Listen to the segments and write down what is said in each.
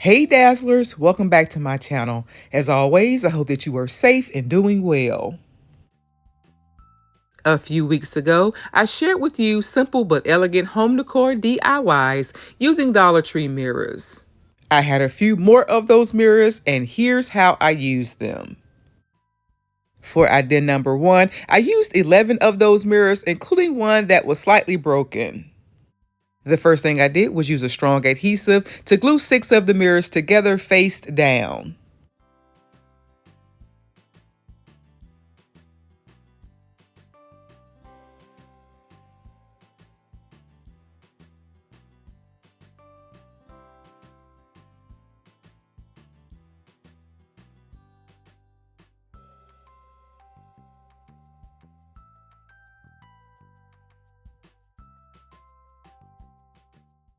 Hey Dazzlers, welcome back to my channel. As always, I hope that you are safe and doing well. A few weeks ago, I shared with you simple but elegant home decor DIYs using Dollar Tree mirrors. I had a few more of those mirrors, and here's how I used them. For idea number one, I used 11 of those mirrors, including one that was slightly broken. The first thing I did was use a strong adhesive to glue 6 of the mirrors together face down.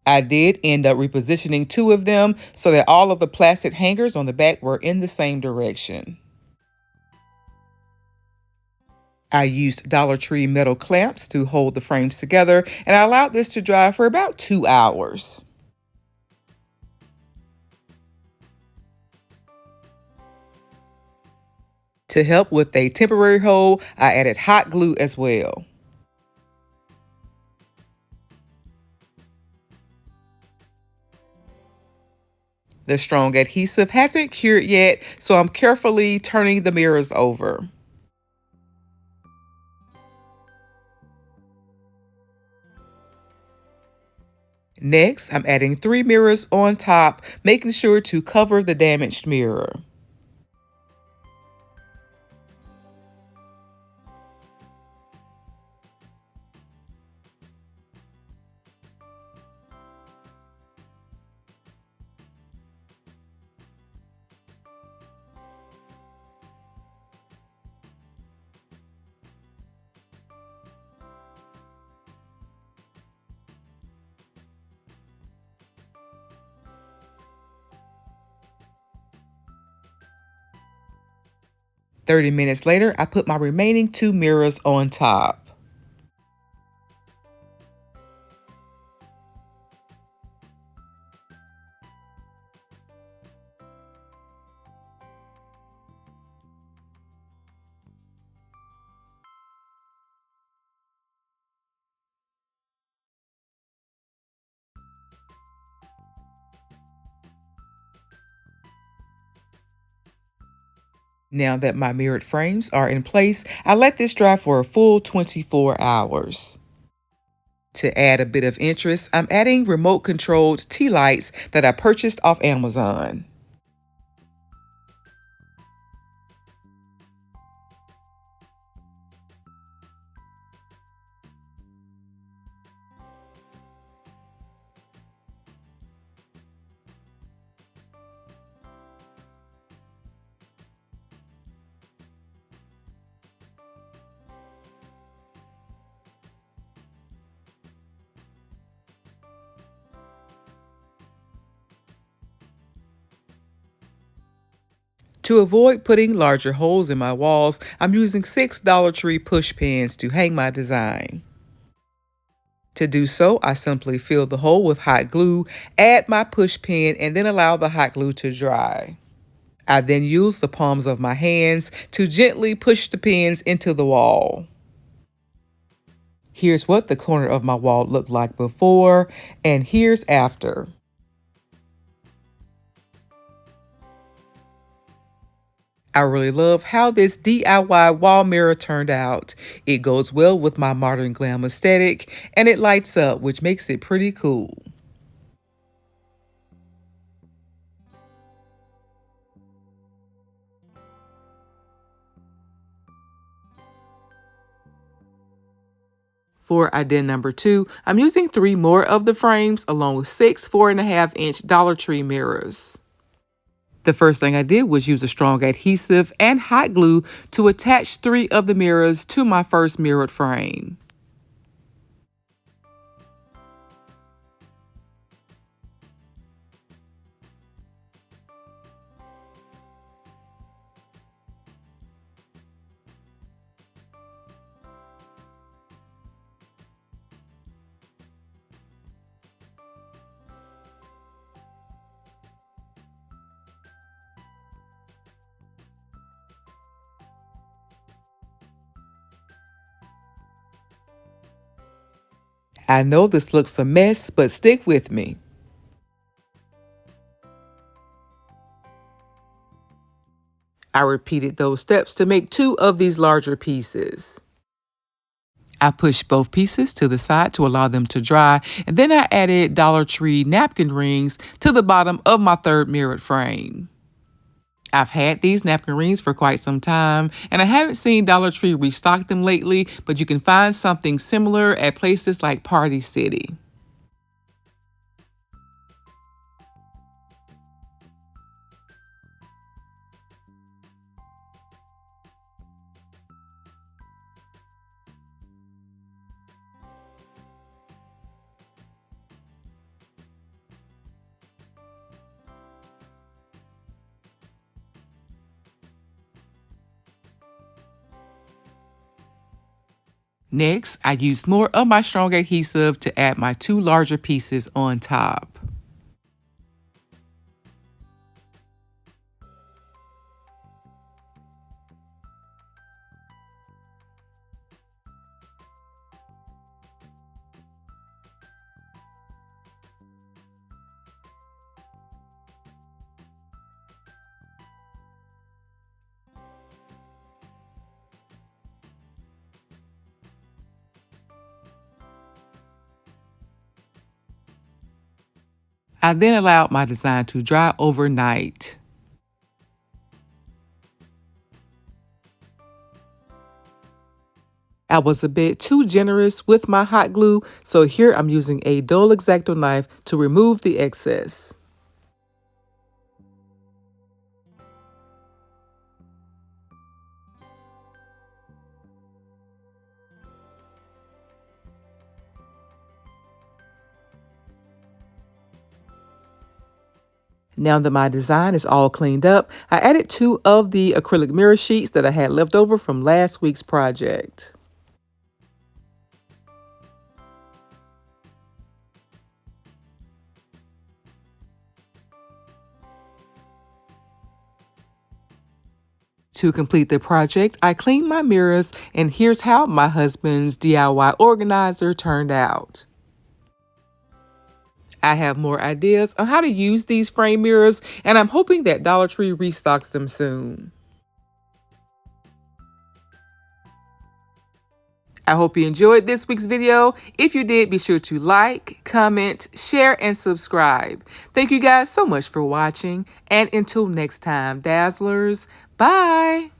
I did end up repositioning 2 of them so that all of the plastic hangers on the back were in the same direction. I used Dollar Tree metal clamps to hold the frames together, and I allowed this to dry for about 2 hours. To help with a temporary hold, I added hot glue as well. The strong adhesive hasn't cured yet, so I'm carefully turning the mirrors over. Next, I'm adding 3 mirrors on top, making sure to cover the damaged mirror. "30 minutes later, I put my remaining 2 mirrors on top. Now that my mirrored frames are in place, I let this dry for a full 24 hours. To add a bit of interest, I'm adding remote-controlled tea lights that I purchased off Amazon. To avoid putting larger holes in my walls, I'm using 6 Dollar Tree push pins to hang my design. To do so, I simply fill the hole with hot glue, add my push pin, and then allow the hot glue to dry. I then use the palms of my hands to gently push the pins into the wall. Here's what the corner of my wall looked like before, and here's after. I really love how this DIY wall mirror turned out. It goes well with my modern glam aesthetic, and it lights up, which makes it pretty cool. For idea number 2, I'm using 3 more of the frames along with 6 4.5-inch Dollar Tree mirrors. The first thing I did was use a strong adhesive and hot glue to attach 3 of the mirrors to my first mirrored frame. I know this looks a mess, but stick with me. I repeated those steps to make 2 of these larger pieces. I pushed both pieces to the side to allow them to dry, and then I added Dollar Tree napkin rings to the bottom of my 3rd mirrored frame. I've had these napkin rings for quite some time, and I haven't seen Dollar Tree restock them lately, but you can find something similar at places like Party City. Next, I used more of my strong adhesive to add my 2 larger pieces on top. I then allowed my design to dry overnight. I was a bit too generous with my hot glue, so here I'm using a dull X-Acto knife to remove the excess. Now that my design is all cleaned up, I added 2 of the acrylic mirror sheets that I had left over from last week's project. To complete the project, I cleaned my mirrors, and here's how my husband's DIY organizer turned out. I have more ideas on how to use these frame mirrors, and I'm hoping that Dollar Tree restocks them soon. I hope you enjoyed this week's video. If you did, be sure to like, comment, share, and subscribe. Thank you guys so much for watching, and until next time, Dazzlers, bye!